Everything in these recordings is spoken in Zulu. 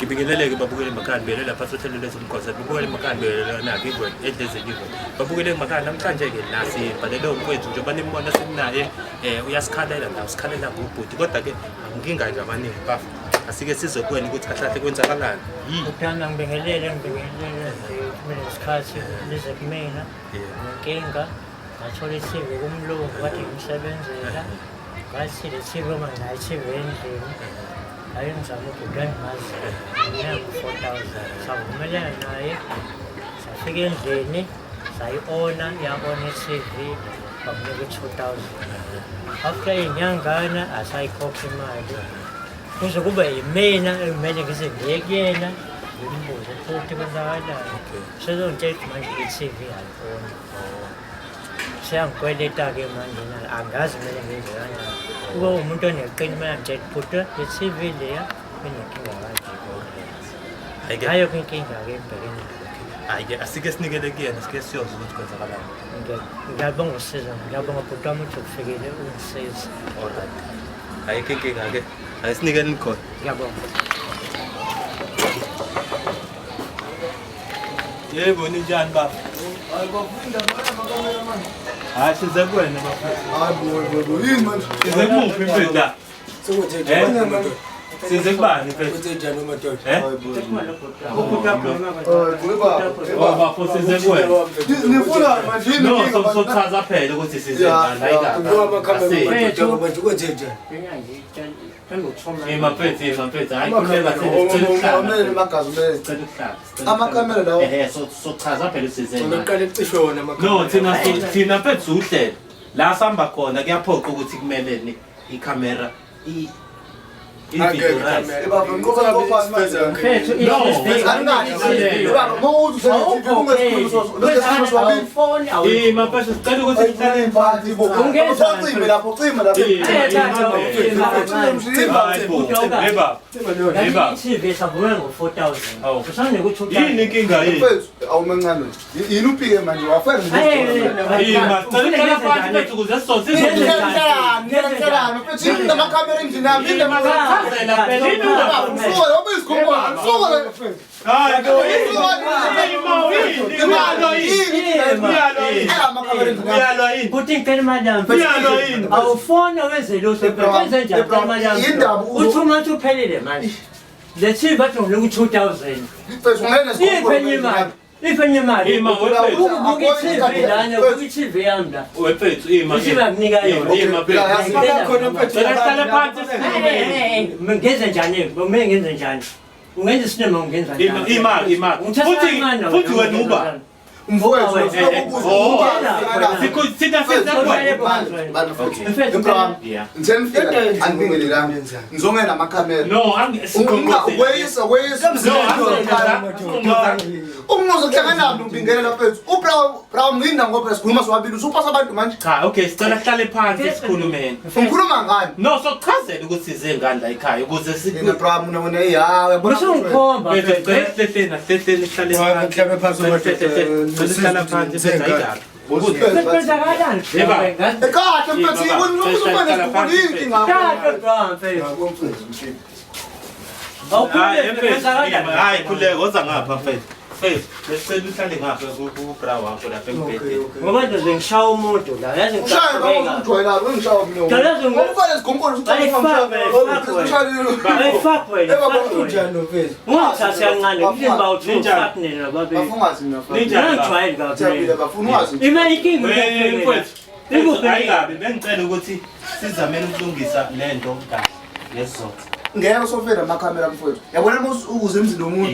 ngibingeleleke babukele emakhaya bele lapha sothelele somkhosi babukele emakhaya bele na ngikwe endlezeni ngikwe babukele emakhaya namhlanje ke nasi balele umfowethu njengoba nimbona sinaye uyasikhalela la usikhalela ngubhuti kodwa ke inkinga nje abaningi bafu asike size kuwena ukuthi kahle kwenzakalani uphana ngibingelele kumele isikhathi lize kumina inkinga ngathola i-TV kumlungu kade ngimsebenzela ngathi le TV uma nginayo i-TV endlini ayo ngizama ukubheka ngazi nginga-4,000 savumelana naye safika endlini sayi-ona ya-ona i-TV bamnika i-2,000 after inyangana asayikhokha imali kuze kube yimina ekumele ngize ngiye kuyena ngimbuze futhi kwenzakalani sezongitshela ukuthi manje i-TV ayifoni seyangikweleta-ke manje angazi kumele ngenze kanjani kube umuntu oneqini uma yangitshela bhuti le-TV leya inenkinga kanje ngayo inkinga-ke engibhekene hayi-ke asike sinikele kuyena sike siyoza ukuthi kwenzakalani ngiyabonga usiza ngiyabonga bhuti wami ukuthi ufikile ungisiza alright ayikho inkinga-ke ayisinikeni khona ngiyabonga yebo ninjani baba hayi size kuwena Hayi bo yini manje? size kumuphi impela size kubani impela bafo size kuwena Nifuna manje yini? no sochaza phela ukuthi size ngani maphethe hayi kumele Amele magazi amakamera lawo. sochaza phela size ngani Uqale ecishwe wona no thina mfethu uhlelo la sihamba khona kuyaphoqa ukuthi kumele ikhamera Baba ngoba ngoba manje. mfethu maphethu sicela ukuthi sihlale i-TV savumelana ngo-4,000 kusane ku-2,000 yini inkinga yini awumancane yini upike manje wafela Putin ngicela imali yami awufona wenze lutho wenze njani imali yami uthi umathi uphelile manje le TV bathi ngiloku-2,000 iphenye imali iphenye imali ubuka i-TV lana ubuka i-TV yami la wephethu isiba kunika yona ngenze njani kumele ngenze njani ungenza isinema ungenza njani imali futhi wena uba ngizongena namakhamera no weyisa umuzo kuhlangana ubingelela mfethu ubrown ngina ngoba sikhuluma sobabili usupasa abantu manje cha okay sicela hlale phansi sikhulumeni ukhuluma ngani no sokuchazela ukuthi size ngani la ekhaya ukuze yena brown una yawe usungikhomba hlehleni hlale phansi sihlala phansi sezayidala kwenzakalani kahle mfethu yini usufane sikhuliki hayi khuleka oza ngapha mfethu besicela uhlale ngapha kubra wakho lapha embhedeni ngoba nje ngishaya umuntu la yazi ungangithathi kancane umzimba uthi ufatnela babili ngijwayele kakhulu imali inkinga ayikabi bengicela ukuthi sizamele ukulungisa lento kahle yesizotha ngeke sofela amakhamera mfowethu yabona uma ukuze emzini womuntu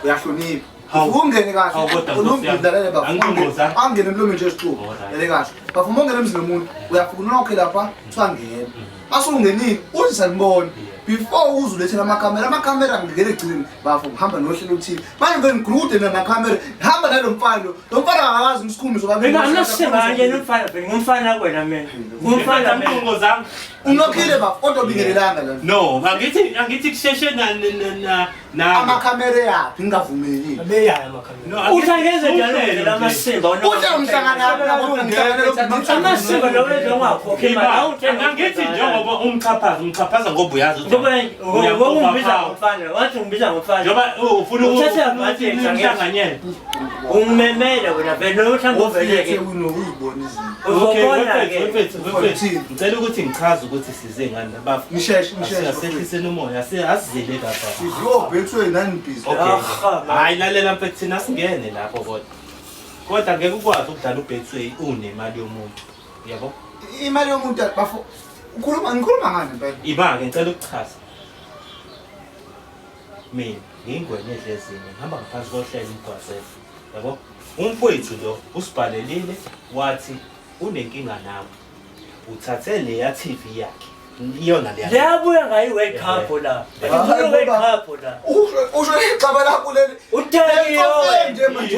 uyahlonipha ungene kahle unomdlalele bafuna angene emlomeni nje esixuku yale kahle bafuna ungene emzini womuntu uyafuna nokho lapha thwangena masungenini uzisa ngibona before uzulethela amakhamera ngingene egcini bafuna uhamba nohlelo uthini manje ngengigude namakhamera hamba nalo mfana lo mfana akazi ngisikhumi ngumfana kwena mina umfana ngozami unokhile bafuna kodwa ubingelelanga la no angithi kusheshe amakhamera yaphi ngingavumeli abeyayo amakhamera uthangeze njalo lamasimba amasimba lokwenza ungakhokhi imali angithi njengoba umchaphaza ngoba uyazi ngoba ungibiza ngomfana wathi ungibiza ngomfana njengoba ufuna ukuhlanganyela ungimemele wena vele uhlanga uveleke ngicela ukuthi ngichaze ukuthi size ngani labafu asehliseni umoya asizele hayi lalela mfethu thina singene lapho kodwa ngeke ukwazi ukudlala uBetway unemali yomuntu yabo imali yomuntu bafo ngikhuluma ngani phela ibake ngicela ukuchaza mina ngingwenya edlezini ngihamba ngaphansi kohlelo umgwasela yabo umfowethu lo usibhalelile wathi unenkinga nawe uthathe leya TV yakhe iyona leya yabuya ngayi wake up la wake up la usho ixaba lakho leli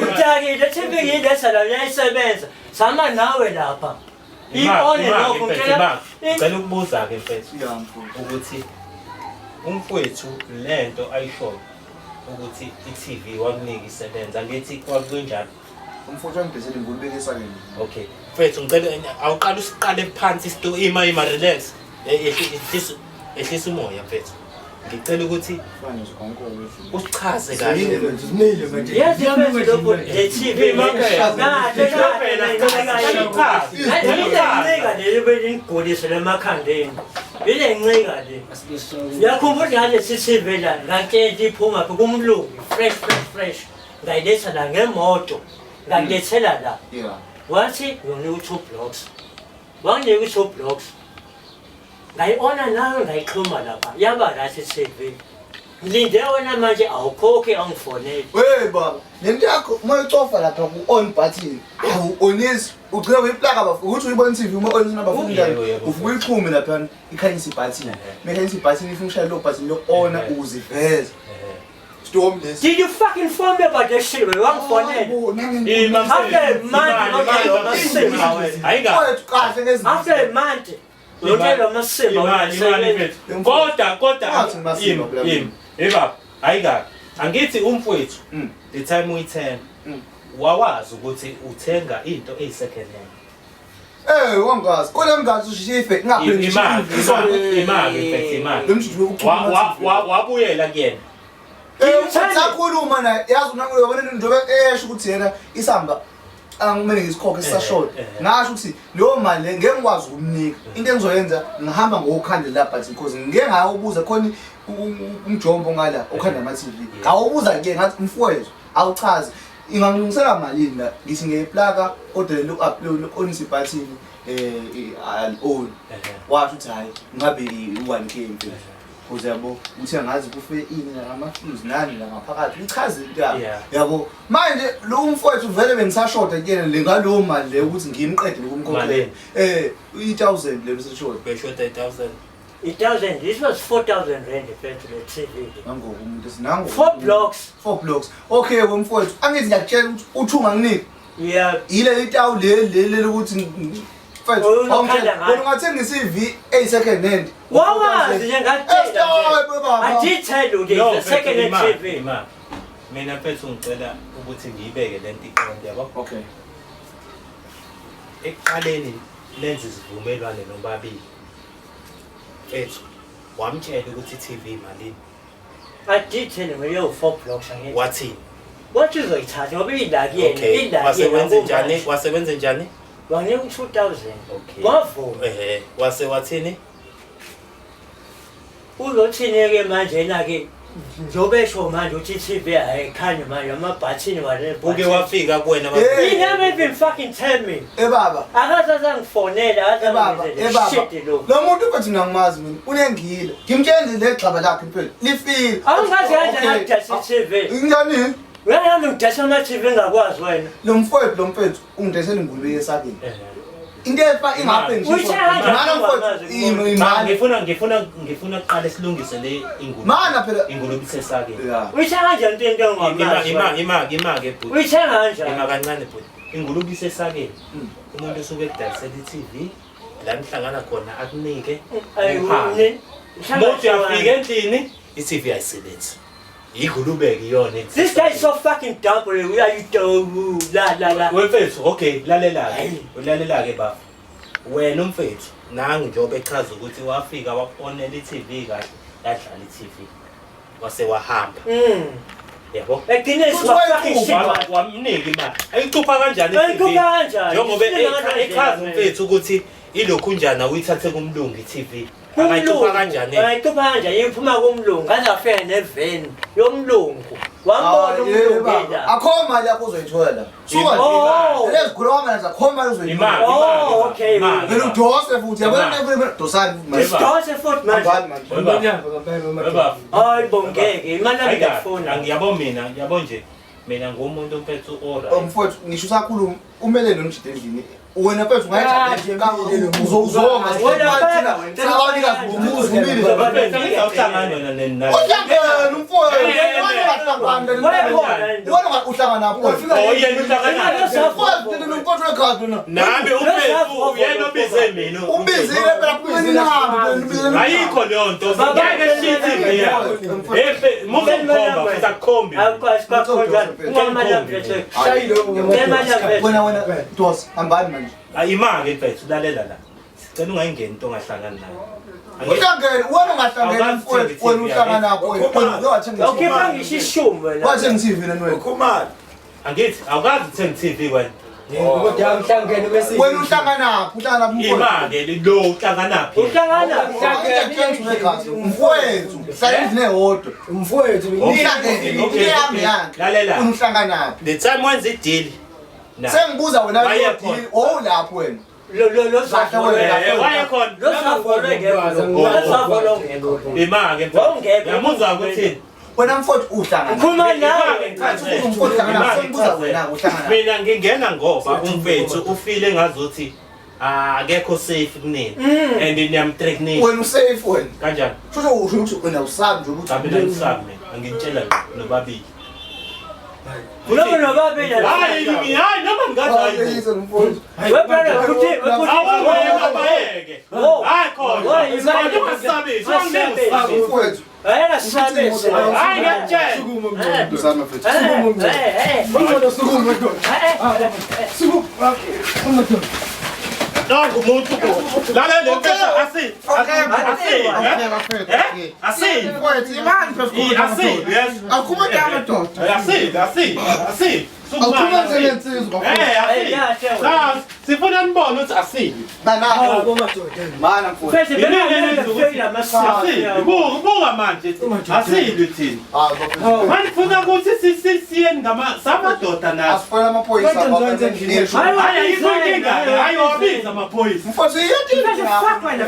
utakile TV yindesa la yayisebenza sama nawe lapha ione lokho ngicela ukubuza ke mfethu ukuthi umfowethu lento ayishoyo ukuthi iTV wakunika isebenza ngithi kwakunjani umfowethu wangibhezela ngolibekisa ke okay mfethu ngicela awuqala usiqale phansi ima relax ehlisa umoya mfethu ngicela ukuthi usichaze kahle yazi mfethu lokho le TV ngigolise lemakhandeni ile ncika le yakhumbula ngale sisive la ngakhe iphuma kumlungu fresh ngayiletha la ngemoto ngakethela la wathi ngiyonika 2 blocks wanginika 2 blocks ngayiona nawe ngayixhuma lapha yaba kahle TV ngilinde wena manje awukhokhe angifonele baba lento yakho mayicofa lapha ku on button awuonisi ugcina iplaka bafu ukuthi uyibona TV uma on nabafuna njani uvuka ixhume lapha ikhanyisa ibutton mekhanyisa ibutton ifunction lo button lo ona uziveza storm this did you fucking phone me about that shit we want phone after after a month Lotelo masema kodwa eba ayika angithi umfowethu the time uyithenga wawazi ukuthi uthenga into eyi second hand wangazi kodwa ngazi ushife imali wabuyela kuyena sakhuluma naye yazi unangiyobona njengoba esho ukuthi yena isamba angimele ngisikhokhe sisashort ngasho ukuthi leyo mali ngeke ngikwazi ukumnika into engizoyenza ngihamba ngokukhandela lapha because ngeke ngawubuza khona umjombo ngala okhanda ama TV ngawubuza ke ngathi mfowethu awuchazi ingangilungisela malini la ngithi ngeyiplaka kodwa le upload onisi button all wathi uthi hayi ngabe i1K mfethu uzabo uthi angazi kufe ini ngama-fuse nani la ngaphakathi uchaze into yakho yabo manje lo umfowethu vele bengisashota kuyena le ngalowo mali le ukuthi ngimqede lokumkhokhela 1000 le beseshota beshota 1000 this was 4000 rand effect le TV nango umuntu sinango 4 blocks okay wemfowethu angithi ngiyakutshela ukuthi uthi unganginiki ile itawu le ukuthi ungathengisa iV a second hand wawazi nje ngatshela I did tell you the second hand TV mina mfethu ngicela ukuthi ngiyibeke lento iqonde yabo okay ekuqaleni lenze isivumelwano nobabili mfethu wamtshela ukuthi iTV malini I did tell him yo 4 blocks angithi wathini wathi uzoyithatha ngoba indaki yena wasebenza njani wanginika 2000 okay wavuma wathini uzothini ke manje na ke njobesho manje uthi TV ayikhanye manje amabhathini wale uke wafika kuwena he never even fucking tell me baba akaza ngifonela baba lo muntu uthi ngiyangimazi mina unengile ngimtshele le xaba lakhe impela lifile awungazi kanjani ukudasa TV ngani wena ngidasa ama TV ngakwazi wena lo mfowethu ungidesela ingulube yesakini into efa ingaphe ngisho ngifuna uqala silungise le ingulube mana phela ingulube isesake uyithenga kanjani into engamazi imake bhuti uyithenga kanjani ima kancane bhuti ingulube isesake umuntu usuke ekudayisela iTV la nihlangana khona akunike ayiwini umuntu uyafika endlini iTV ayisebenzi igulubeke iyona. This guy is so fucking dumb. We are you la. Wemfethu, okay, lalela-ke baba. Wena umfethu, nangu njengoba echaza ukuthi wafika wafonela i-TV kahle, yadlala i-TV. Wase wahamba. Yabo. Egcine fucking shit. Wamnika imali. Ayicupha kanjani i-TV? Ayicupha kanjani? Njengoba echaza umfethu ukuthi ilokhu njana uyithathe kumlungu i-TV. Ayicupha kanjani? Ayicupha kanjani? Iphuma kumlungu, azafika neveni yomlungu. Wambona umlungu yena. Akho mali yakho uzoyithola la. Suka. Lezi khuluma nazo akho mali uzoyithola. Oh, okay. Mina udose futhi yabona dosani manje. Dose futhi manje. Hayi bongeke, imali angiyafuna. Ngiyabona mina, ngiyabona nje. Mina ngumuntu umphethu ora. Mfowethu ngisho usakhuluma umele nomjide endlini. Wena mfethu ungayithatha uzonga sinabanika umuzi umile uhlangana nena uhlangana umfowethu wena uhlangana napho yena uhlangana nomfowethu wekhadi nami umphethu yena obize mina ubizile phela kumina ayikho leyo nto ngeke shithi ya mukomba futhi wena dos ambani manje ayimanga mfethu lalela la sicela ungayingeni into ongahlangana nayo uhlangene wena ungahlangana mfowethu wena uhlangana napho wena uyathenga okay mangishishuma wena wathenga TV wena ukhumani angithi awukazi uthenga TV wena kodwa mhlangene bese wena uhlangana naphi uhlangana naphi imake lo uhlangana naphi mfowethu sayidine hodwa mfowethu ngiyami yanke lalela uhlangana naphi the time wenza ideal sengibuza wena lapho wena lo wayekhona imake mfowethu yamuza ukuthi wena mfowethu uhlangana ukhuluma nawe mina ngingena ngoba umfethu ufile ngazuthi akekho safe kunini and niyamthreatening wena usafe wena kanjani kusho ukuthi wena usabi nje ukuthi mina ngisabi mina ngitshela nobabili Ulo nobabili hayi noma ngathi wena ukuthi abayeke hayi khona isibani masabisi wangisabi mfowethu ayela sabese hayi ngiyatshela usama mfowethu nangu umuntu lalela mfethu asi mfowethu imali phezulu asi yes akuma dama dodo asi akuma nselensizwa sifuna nibone ukuthi asini mana mfowethu buka manje asili thina manje funa ukuthi siyeni samadoda naso asifuna amaphoyisa hayi ayikho hayi wabiza amaphoyisa mfowethu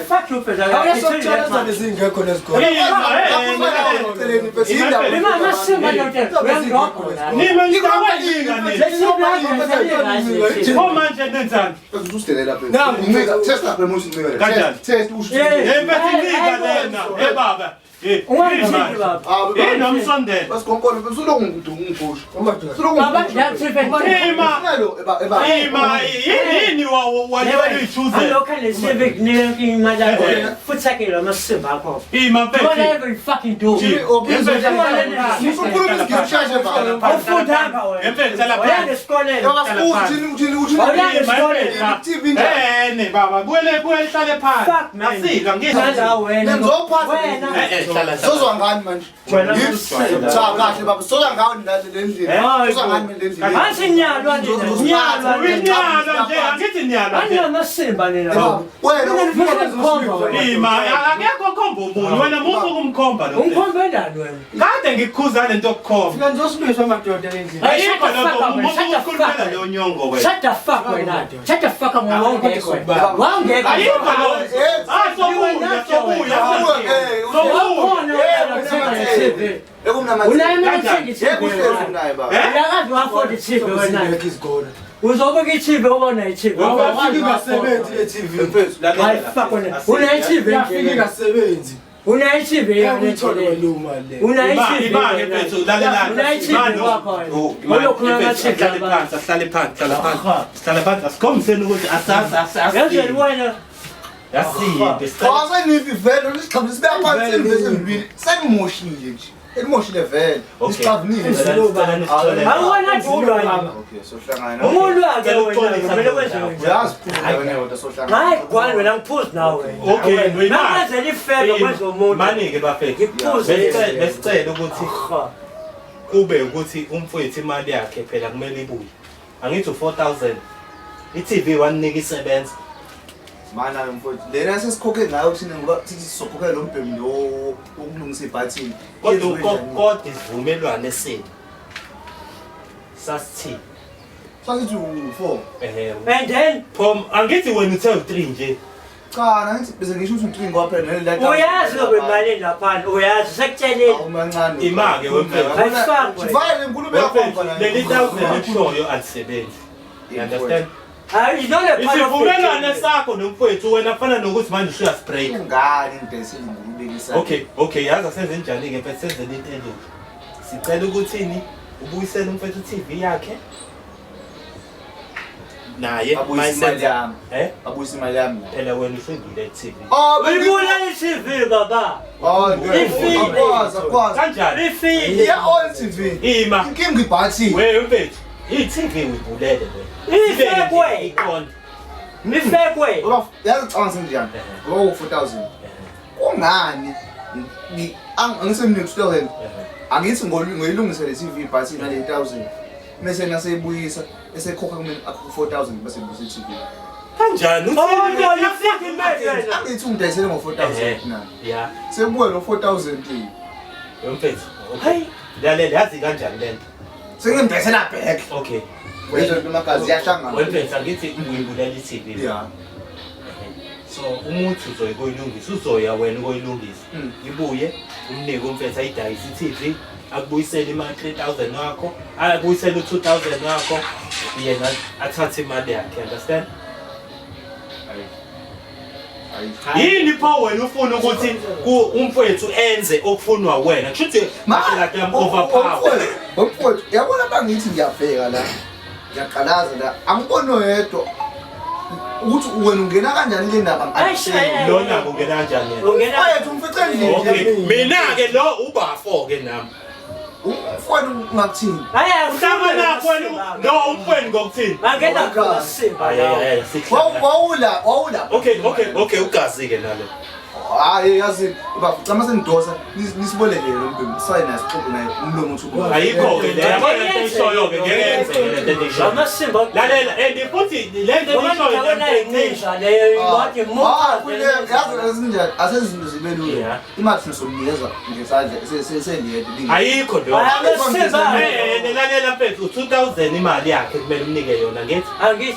fuck you phela awuyasokuthola bezingekho nesikole manje nenzani usidelela phela testa promotion kanjani test usho baba nomsondela basikonkolo besulungu ngidungusho yini wayichuze baba buele hlale phansi sozwa ngani manje cha kahle baba sozwa ngani ndendlini sozwa ngani ndendlini manje nyalwa nje angithi nyalwa anamasimba nina wena akekho khomba umuntu wena musu kumkhomba lo umkhomba endani wena kade ngikukhuza lento yokukhomba fika nizosibizwa amadoda endlini ayikho lo ukhulumela lo nyongo wena shut the fuck wena shut the fuck ngongekho wangekho ayikho lo uzobe kithive ubona ithive ungasebenzi unayithive Senimoshile nje Emotional vele. Isiqavunile. Awona dulo yini. Okay, so hlangana. Umuntu ake wena kumele wenze Uyaziphula wena kodwa so hlangana. hayi kwani wena ngiphuzi nawe Okay, manje lifeke kwenza umuntu manje ke bafethu besicela ukuthi kube ukuthi umfowethu imali yakhe phela kumele ibuye angithi 4000 iTV wanika isebenza Mana mfowethu lena sesikhokhe ngayo thina ngoba sithi sizokhokhela lo mbhemi lo wokulungisa ibhathini kodwa isivumelwano esini sasithi sathi u4 and then angithi wena uthe u3 nje cha nathi bese ngisho ukuthi u3 ngoba phela nele data uyazi kwemali lapha uyazi sekutsheleni awumancane imake wemfethu sivale inkulumo yakho leli 1000 ekushoyo alisebenzi you understand hayi idole isivumelwano sakho nomfowethu wena fana nokuthi manje usuya spray ngani into esingulubekisa okay yazi senze njani ke mfethu senze into enje sicela ukuthini ubuyisele umfethu TV yakhe naye abuyisa imali yami phela wena usungile TV uyibona iTV baba kanjani ifile ya all TV ima inkinga ibhathi wewe mfethu iTV uyibulele wena ifekwe yazi chance njani ngoba 4000 kungani angisemnike 2000 angithi ngoyilungisa le TV ibhathi na 8000 mase nasebuyisa esekhokha kumina akho 4000 bese ngibuyisa iTV kanjani angithi ungidayisele ngo4000 na yeah sebuye lo 4000 mfethu hayi lalela yazi kanjani lento sengimdayisela back okay wena nomakazi yahlangana wemfethu angithi uyibulela iTV yeah so umuntu uzoyilungisa uzoya wena ukoyilungisa ibuye umnike umfethu ayidayisa iTV akubuyisela imali 3000 wakho akubuyisela u2000 wakho yena athathe imali yakhe understand yini pho wena ufuna ukuthi umfowethu enze okufunwa wena kushuthi like am overpower mfowethu yabona bangithi ngiyabheka la ngiyaqalaza la angiboni oyedwa ukuthi wena ungena kanjani le ndaba lona ungena kanjani mfowethu umfice nje mina ke lo uba 4 ke nami umfowethu ungakuthini hayi usama nakho wena no umfowethu ngokuthini bangena kusimba wawula okay ugazi ke nalo hayi yazi bafuna sengidosa nisibolekele lo mbhemi sayina sixoxe naye umlomo uthi ayikho ke le yabona into ishoyo ke ngeke le nto ishoyo amasimba lalela futhi le nto ishoyo leyo leyo wathi kule yazi njani asezinto zibe lula imali sinomnikeza ngesandla sesendiyede ayikho lo lalela mfethu 2000 imali yakhe kumele umnike yona ngithi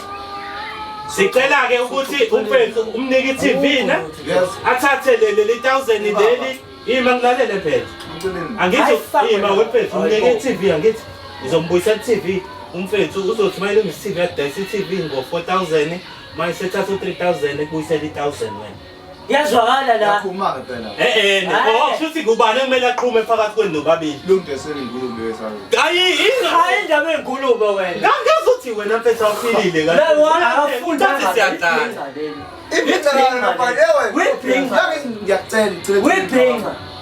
sicela ke ukuthi umfethu umnike iTV na athathe le 1000 leli ima ngilalele phela angithi ima wemfethu umnike iTV angithi ngizombuyisa iTV umfethu uzothi mayelungisa iTV adayisa iTV ngo4000 manje sethatha u3000 ekuyisela i1000 wena yazwakala la yakhuma phela kushuthi kubani kumele aqhume phakathi kwenu nobabili lungidesele inkulumo lesayo hayi indaba enkulumo wena ngangazuthi wena mfethu awufilile la wala afunda siyaqala ibicala badewe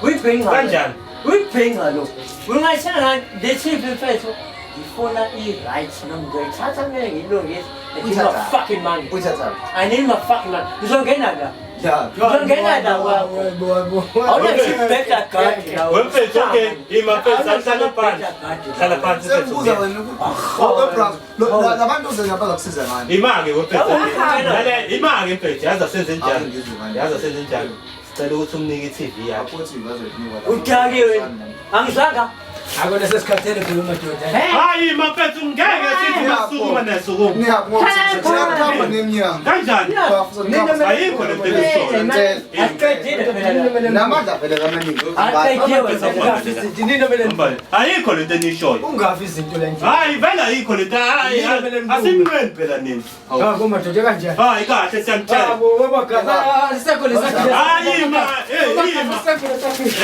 wiphinga kanjani wiphinga lo ungayithana leTV mfethu ngifuna i-right noma ngiyithatha mina ngilungise ngifuna fucking money I need my fucking money ngizongena la ngizongena la awuna sibheka gadi la wemfethu okay ima mfethu hlala phansi sengibuza wena ukuthi labantu uzengaba zakusiza ngani imake wemfethu imake mfethu yaza senze njani sicela ukuthi umnike iTV yakho uthaki wena angizanga akona sesikhathele phela madoda hayi mafethu ngeke sithi masukuma nesukuma ngiyabona neminyaka kanjani ayikho le nto aqedile namandla phela kamaningi ayikho le nto enishoyo ungafi izinto le nje hayi vele ayikho le nto asimweni phela nini ngako madoda kanjani hayi kahle siyamtshela wabagaza sakho lesakho hayi ma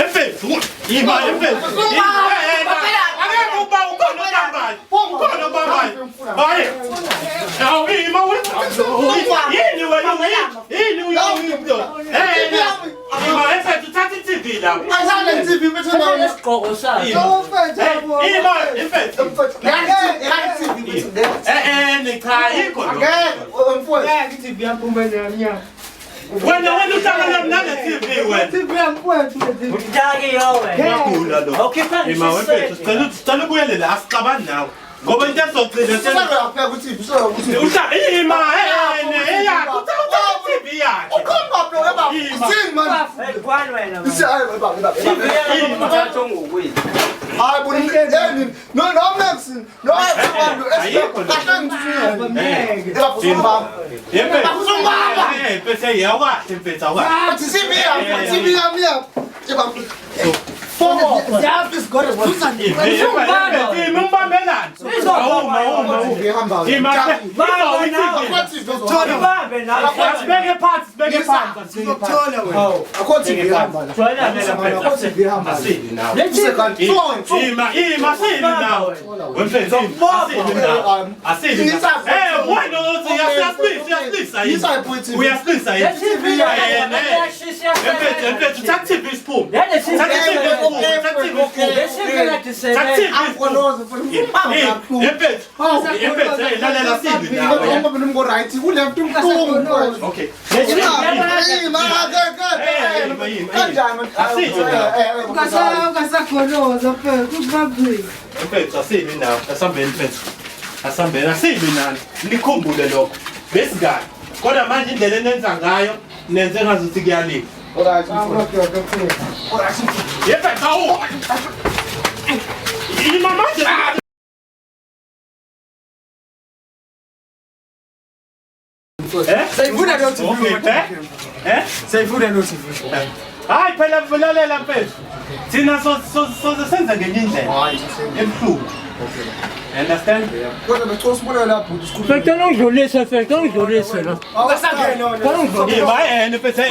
mfethu ima mfethu TV mfethu Phela manje. lesigqoko sakhe. Ima, imfethu. Cha, yikho lo. Wena uhlangana nale TV wena. Utaki yowe. Uyagula lo. Okay, fine. Ima wemfethu, sicela ubuyele la asixabani nawe. Ngoba into ezogcina Ima, eyakho, TV yakhe. Kwani wena. Hayi bona yini no Max no abantu Pese yawa, impetha wa. Nikhumbule lokho. Besigani. Kodwa manje indlela enenza ngayo nenze ngazuthi kuyalika. Yepha chawo. Ima manje. Sayifuna lo TV. Sayifuna lo TV. Hayi phela vulalela mfethu. Thina senza ngenye indlela. Emhlungu. Understand? Fekela ungidlulise, fekela ungidlulise lo. Ima pese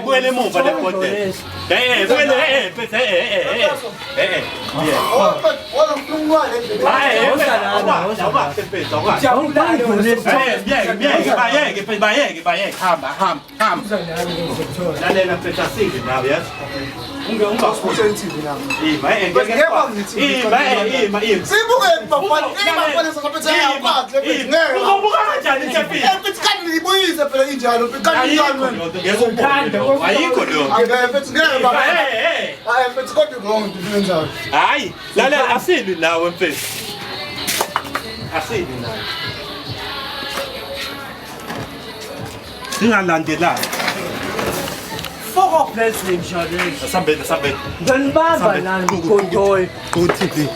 buele emuva lebhodela. Buele pese bayeke hamba lalela mfethu asile nawe yazi hayi lalela asile nawe mfethu asile nawe singalandelani Fuck off, let's leave, Charlie. Asambeni Then baba nani, kontoy. Go TV.